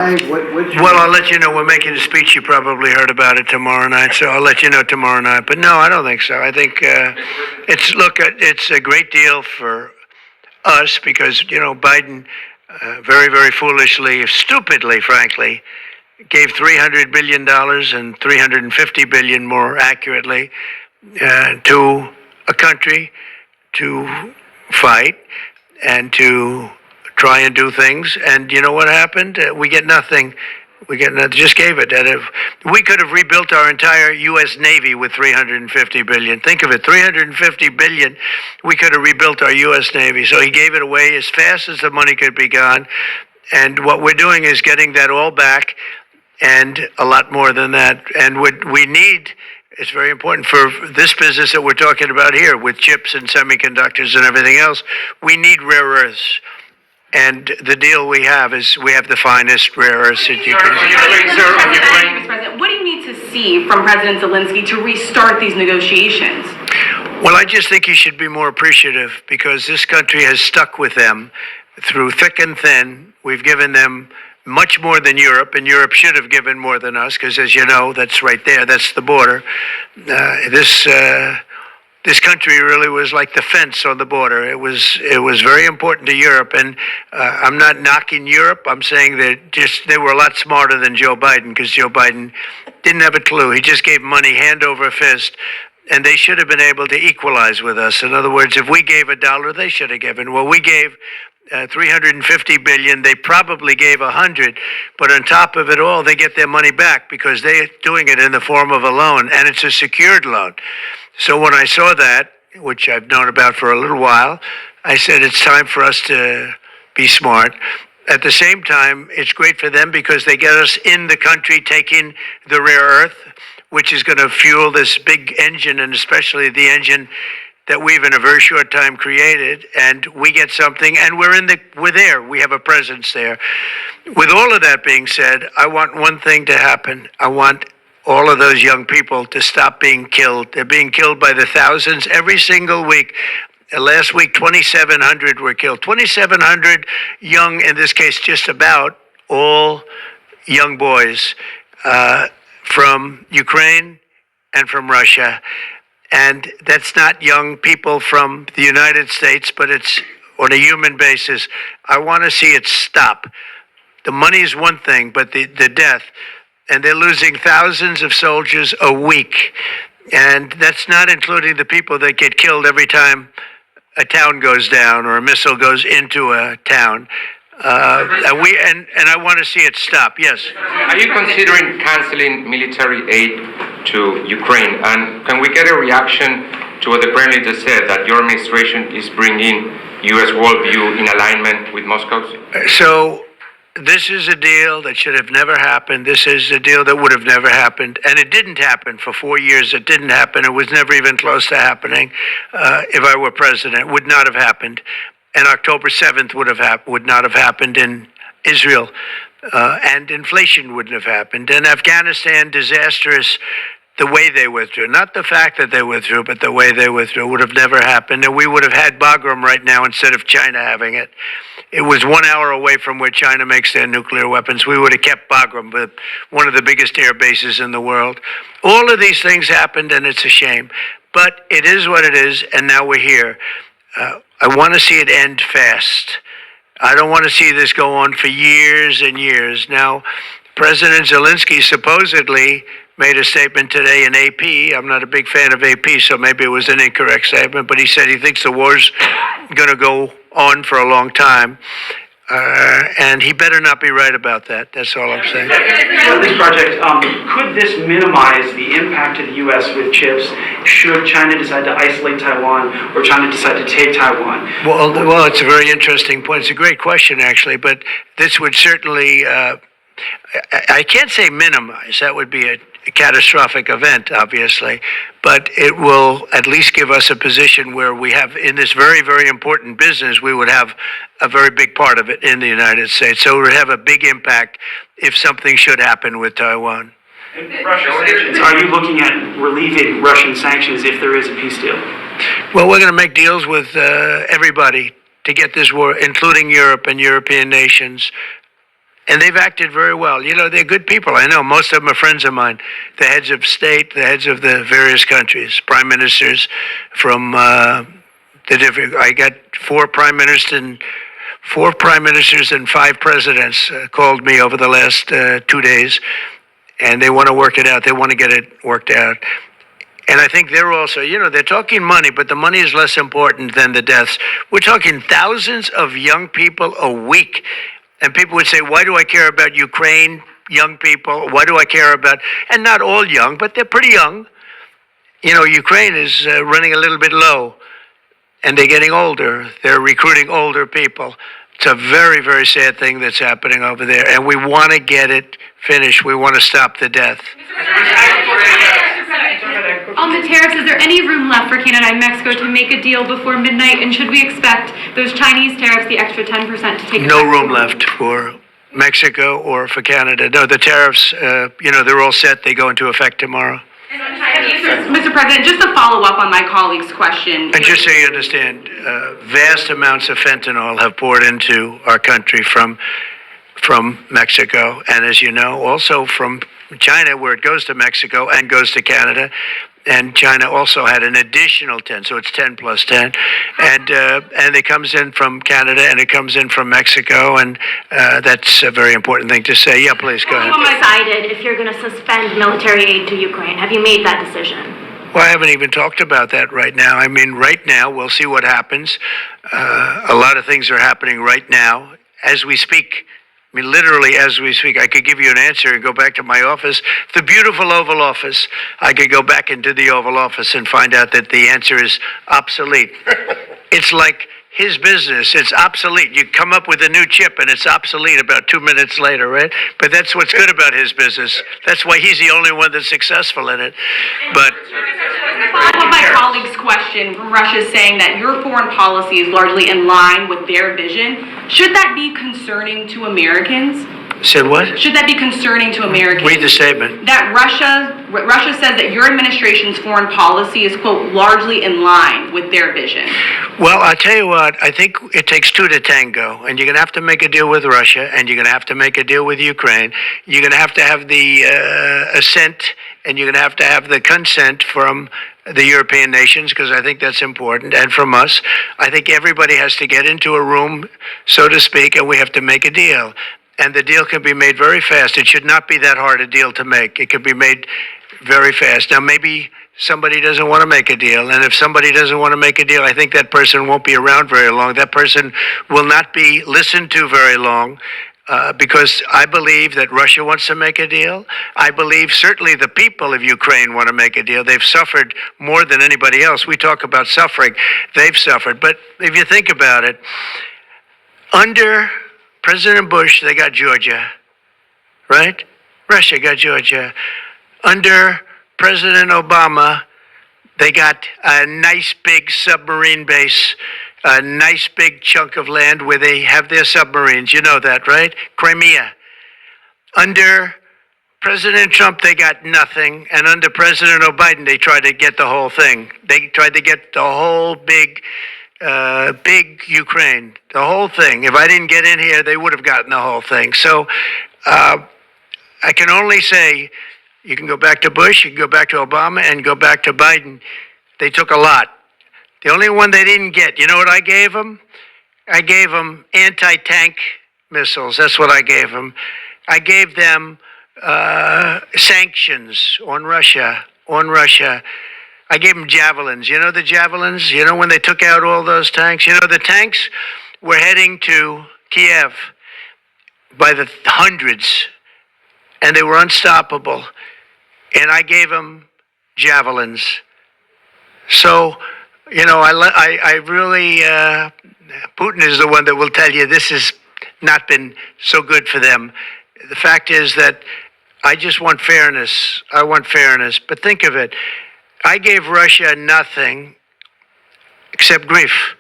Well, I'll let you know. We're making a speech. You probably heard about it tomorrow night, so I'll let you know tomorrow night. But no, I don't think so. I think it's a great deal for us because, Biden very, very foolishly, stupidly, frankly, gave $300 billion and $350 billion more accurately to a country to fight and to try and do things, and you know what happened? We get nothing. Just gave it. We could have rebuilt our entire U.S. Navy with $350 billion. Think of it, $350 billion. We could have rebuilt our U.S. Navy. So he gave it away as fast as the money could be gone. And what we're doing is getting that all back, and a lot more than that. And we need. It's very important for this business that we're talking about here, with chips and semiconductors and everything else. We need rare earths. And the deal we have is we have the finest rare earths that you can. Mr. President, what do you need to see from President Zelensky to restart these negotiations? Well, I just think you should be more appreciative because this country has stuck with them through thick and thin. We've given them much more than Europe, and Europe should have given more than us because, as you know, that's right there. That's the border. This country really was like the fence on the border. It was very important to Europe, and I'm not knocking Europe. I'm saying that they were a lot smarter than Joe Biden because Joe Biden didn't have a clue. He just gave money hand over fist, and they should have been able to equalize with us. In other words, if we gave $1, they should have given. Well, we gave $350 billion. They probably gave 100, but on top of it all, they get their money back because they're doing it in the form of a loan, and it's a secured loan. So when I saw that, which I've known about for a little while, I said it's time for us to be smart. At the same time, it's great for them because they get us in the country taking the rare earth, which is going to fuel this big engine, and especially the engine that we've in a very short time created, and we get something, and we're there. We have a presence there. With all of that being said, I want one thing to happen. I want all of those young people to stop being killed. They're being killed by the thousands every single week. Last week, 2,700 were killed. 2,700 young, in this case, just about all young boys from Ukraine and from Russia. And that's not young people from the United States, but it's on a human basis. I want to see it stop. The money is one thing, but the death. And they're losing thousands of soldiers a week. And that's not including the people that get killed every time a town goes down or a missile goes into a town. And I want to see it stop, yes. Are you considering canceling military aid to Ukraine? And can we get a reaction to what the President just said, that your administration is bringing U.S. worldview in alignment with Moscow's? So this is a deal that should have never happened. This is a deal that would have never happened. And it didn't happen for 4 years. It didn't happen. It was never even close to happening. If I were president, it would not have happened. And October 7th would not have happened in Israel. And inflation wouldn't have happened. And Afghanistan, disastrous, the way they withdrew. Not the fact that they withdrew, but the way they withdrew would have never happened. And we would have had Bagram right now instead of China having it. It was 1 hour away from where China makes their nuclear weapons. We would have kept Bagram, one of the biggest air bases in the world. All of these things happened, and it's a shame. But it is what it is, and now we're here. I want to see it end fast. I don't want to see this go on for years and years. Now, President Zelensky supposedly made a statement today in AP. I'm not a big fan of AP, so maybe it was an incorrect statement, but he said he thinks the war's going to go on for a long time. And he better not be right about that. That's all I'm saying. This project, could this minimize the impact to the U.S. with chips should China decide to isolate Taiwan or China decide to take Taiwan? Well, it's a very interesting point. It's a great question, actually, but this would certainly, I can't say minimize. That would be a catastrophic event, obviously, but it will at least give us a position where we have, in this very, very important business, we would have a very big part of it in the United States. So it would have a big impact if something should happen with Taiwan. Russian sanctions. Are you looking at relieving Russian sanctions if there is a peace deal? Well, we're going to make deals with everybody to get this war, including Europe and European nations, And they've acted very well. You know, they're good people. I know most of them are friends of mine. The heads of state, the heads of the various countries, prime ministers from the different. I got four prime ministers and five presidents called me over the last 2 days, and they want to work it out. They want to get it worked out. And I think they're also, you know, they're talking money, but the money is less important than the deaths. We're talking thousands of young people a week. And people would say, why do I care about Ukraine, young people? Why do I care about, and not all young, but they're pretty young. You know, Ukraine is running a little bit low, and they're getting older. They're recruiting older people. It's a very, very sad thing that's happening over there, and we want to get it finished. We want to stop the death. On the tariffs, is there any room left for Canada and Mexico to make a deal before midnight? And should we expect those Chinese tariffs, the extra 10%, to take No effect? room left for Mexico or for Canada. No, the tariffs, you know, they're all set. They go into effect tomorrow. Mr. President, just to follow up on my colleague's question. And just so you understand, vast amounts of fentanyl have poured into our country from Mexico, and as you know, also from China, where it goes to Mexico and goes to Canada. And China also had an additional 10, so it's 10 plus 10. And it comes in from Canada and it comes in from Mexico, and that's a very important thing to say. Yeah, please, go ahead. Have you decided if you're going to suspend military aid to Ukraine? Have you made that decision? Well, I haven't even talked about that right now. I mean, right now, we'll see what happens. A lot of things are happening right now as we speak. I mean, literally as we speak. I could give you an answer and go back to my office, the beautiful Oval Office. I could go back into the Oval Office and find out that the answer is obsolete. It's like his business. It's obsolete. You come up with a new chip and it's obsolete about 2 minutes later, right? But that's what's good about his business. That's why he's the only one that's successful in it. But Follow up my colleague's question from Russia saying that your foreign policy is largely in line with their vision. Should that be concerning to Americans? said what? Should that be concerning to Americans? Read the statement. That Russia says that your administration's foreign policy is, quote, largely in line with their vision. Well, I'll tell you what, I think it takes two to tango, and you're going to have to make a deal with Russia, and you're going to have to make a deal with Ukraine. You're going to have the assent, and you're going to have the consent from the European nations, because I think that's important, and from us. I think everybody has to get into a room, so to speak, and we have to make a deal. And the deal can be made very fast. It should not be that hard a deal to make. It could be made very fast. Now, maybe somebody doesn't want to make a deal. And if somebody doesn't want to make a deal, I think that person won't be around very long. That person will not be listened to very long. Because I believe that Russia wants to make a deal. I believe certainly the people of Ukraine want to make a deal. They've suffered more than anybody else. We talk about suffering. They've suffered. But if you think about it, under President Bush, they got Georgia, right? Russia got Georgia. Under President Obama, they got a nice big submarine base, a nice big chunk of land where they have their submarines. You know that, right? Crimea. Under President Trump, they got nothing. And under President Biden, they tried to get the whole thing. They tried to get the whole big Ukraine, the whole thing. If I didn't get in here, they would have gotten the whole thing. So I can only say, you can go back to Bush, you can go back to Obama, and go back to Biden. They took a lot. The only one they didn't get, you know what I gave them? I gave them anti-tank missiles. That's what I gave them. I gave them sanctions on Russia. I gave them javelins. You know the javelins? You know when they took out all those tanks? You know the tanks were heading to Kiev by the hundreds, and they were unstoppable. And I gave them javelins. So, you know, I really, Putin is the one that will tell you this has not been so good for them. The fact is that I just want fairness. I want fairness. But think of it. I gave Russia nothing except grief.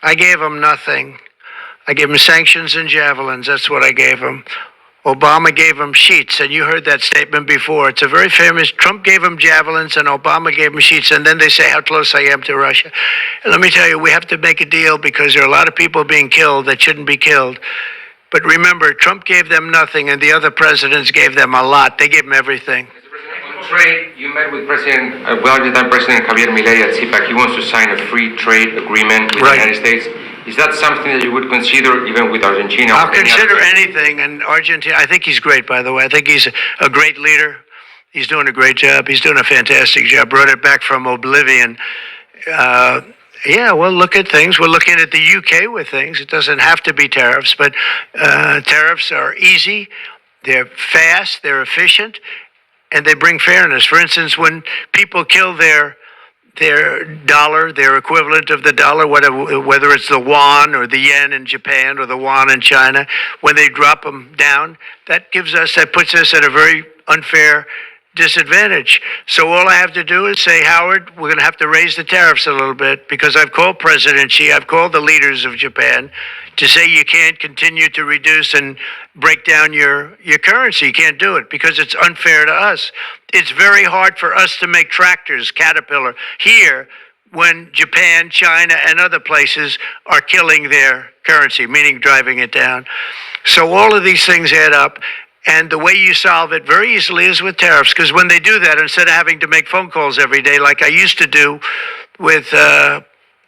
I gave them nothing. I gave them sanctions and javelins. That's what I gave them. Obama gave them sheets, and you heard that statement before. It's a very famous. Trump gave them javelins, and Obama gave them sheets, and then they say how close I am to Russia. And let me tell you, we have to make a deal because there are a lot of people being killed that shouldn't be killed. But remember, Trump gave them nothing, and the other presidents gave them a lot. They gave them everything. On trade, you met with President Javier Milei at CPAC. He wants to sign a free trade agreement with the United States. Is that something that you would consider even with Argentina? I'll consider anything, and Argentina, I think he's great, by the way. I think he's a great leader. He's doing a great job. He's doing a fantastic job. Brought it back from oblivion. Yeah, we'll look at things. We're looking at the UK with things. It doesn't have to be tariffs, but tariffs are easy, they're fast, they're efficient, and they bring fairness. For instance, when people kill their dollar, their equivalent of the dollar, whether it's the yuan or the yen in Japan or the yuan in China, when they drop them down, that puts us at a very unfair disadvantage. So all I have to do is say, Howard, we're going to have to raise the tariffs a little bit, because I've called President Xi, I've called the leaders of Japan to say you can't continue to reduce and break down your currency. You can't do it because it's unfair to us. It's very hard for us to make tractors, Caterpillar, here when Japan, China, and other places are killing their currency, meaning driving it down. So all of these things add up. And the way you solve it very easily is with tariffs, because when they do that, instead of having to make phone calls every day like I used to do with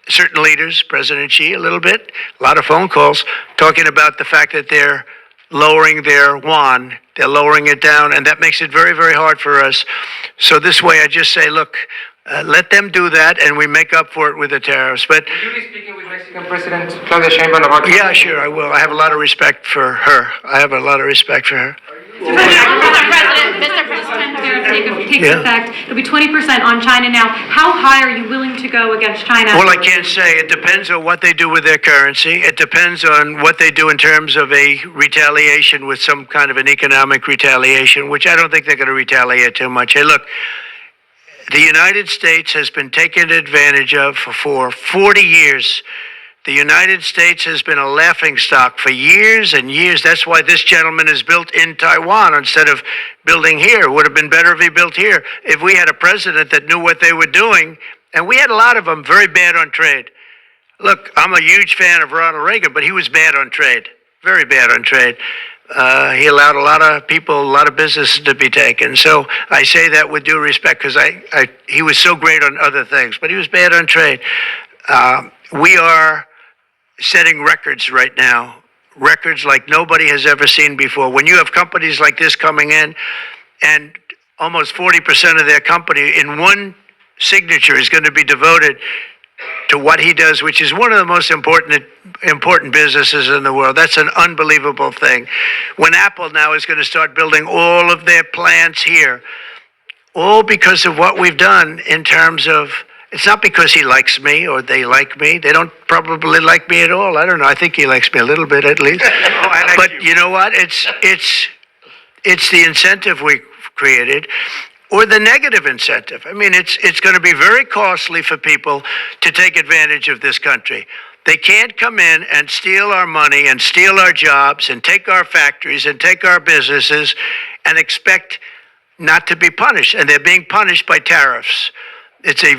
certain leaders, President Xi, a lot of phone calls, talking about the fact that they're lowering their yuan, they're lowering it down, and that makes it very, very hard for us. So this way I just say, look, let them do that, and we make up for it with the tariffs. But will you be speaking with Mexican President Claudia Sheinbaum about? Yeah, sure, I will. I have a lot of respect for her. Mr. President, takes effect. It'll be 20% on China now. How high are you willing to go against China? Well, I can't say. It depends on what they do with their currency. It depends on what they do in terms of a retaliation with some kind of an economic retaliation, which I don't think they're going to retaliate too much. Hey, look, the United States has been taken advantage of for 40 years. The United States has been a laughingstock for years and years. That's why this gentleman is built in Taiwan instead of building here. It would have been better if he built here. If we had a president that knew what they were doing, and we had a lot of them very bad on trade. Look, I'm a huge fan of Ronald Reagan, but he was bad on trade, very bad on trade. He allowed a lot of people, a lot of businesses to be taken. So I say that with due respect, because he was so great on other things, but he was bad on trade. We are setting records right now, records like nobody has ever seen before. When you have companies like this coming in, and almost 40% of their company in one signature is going to be devoted to what he does, which is one of the most important businesses in the world. That's an unbelievable thing. When Apple now is going to start building all of their plants here, all because of what we've done in terms of, it's not because he likes me or they like me. They don't probably like me at all. I don't know. I think he likes me a little bit at least. But you know what? It's the incentive we created, or the negative incentive. I mean, it's going to be very costly for people to take advantage of this country. They can't come in and steal our money and steal our jobs and take our factories and take our businesses and expect not to be punished. And they're being punished by tariffs. It's a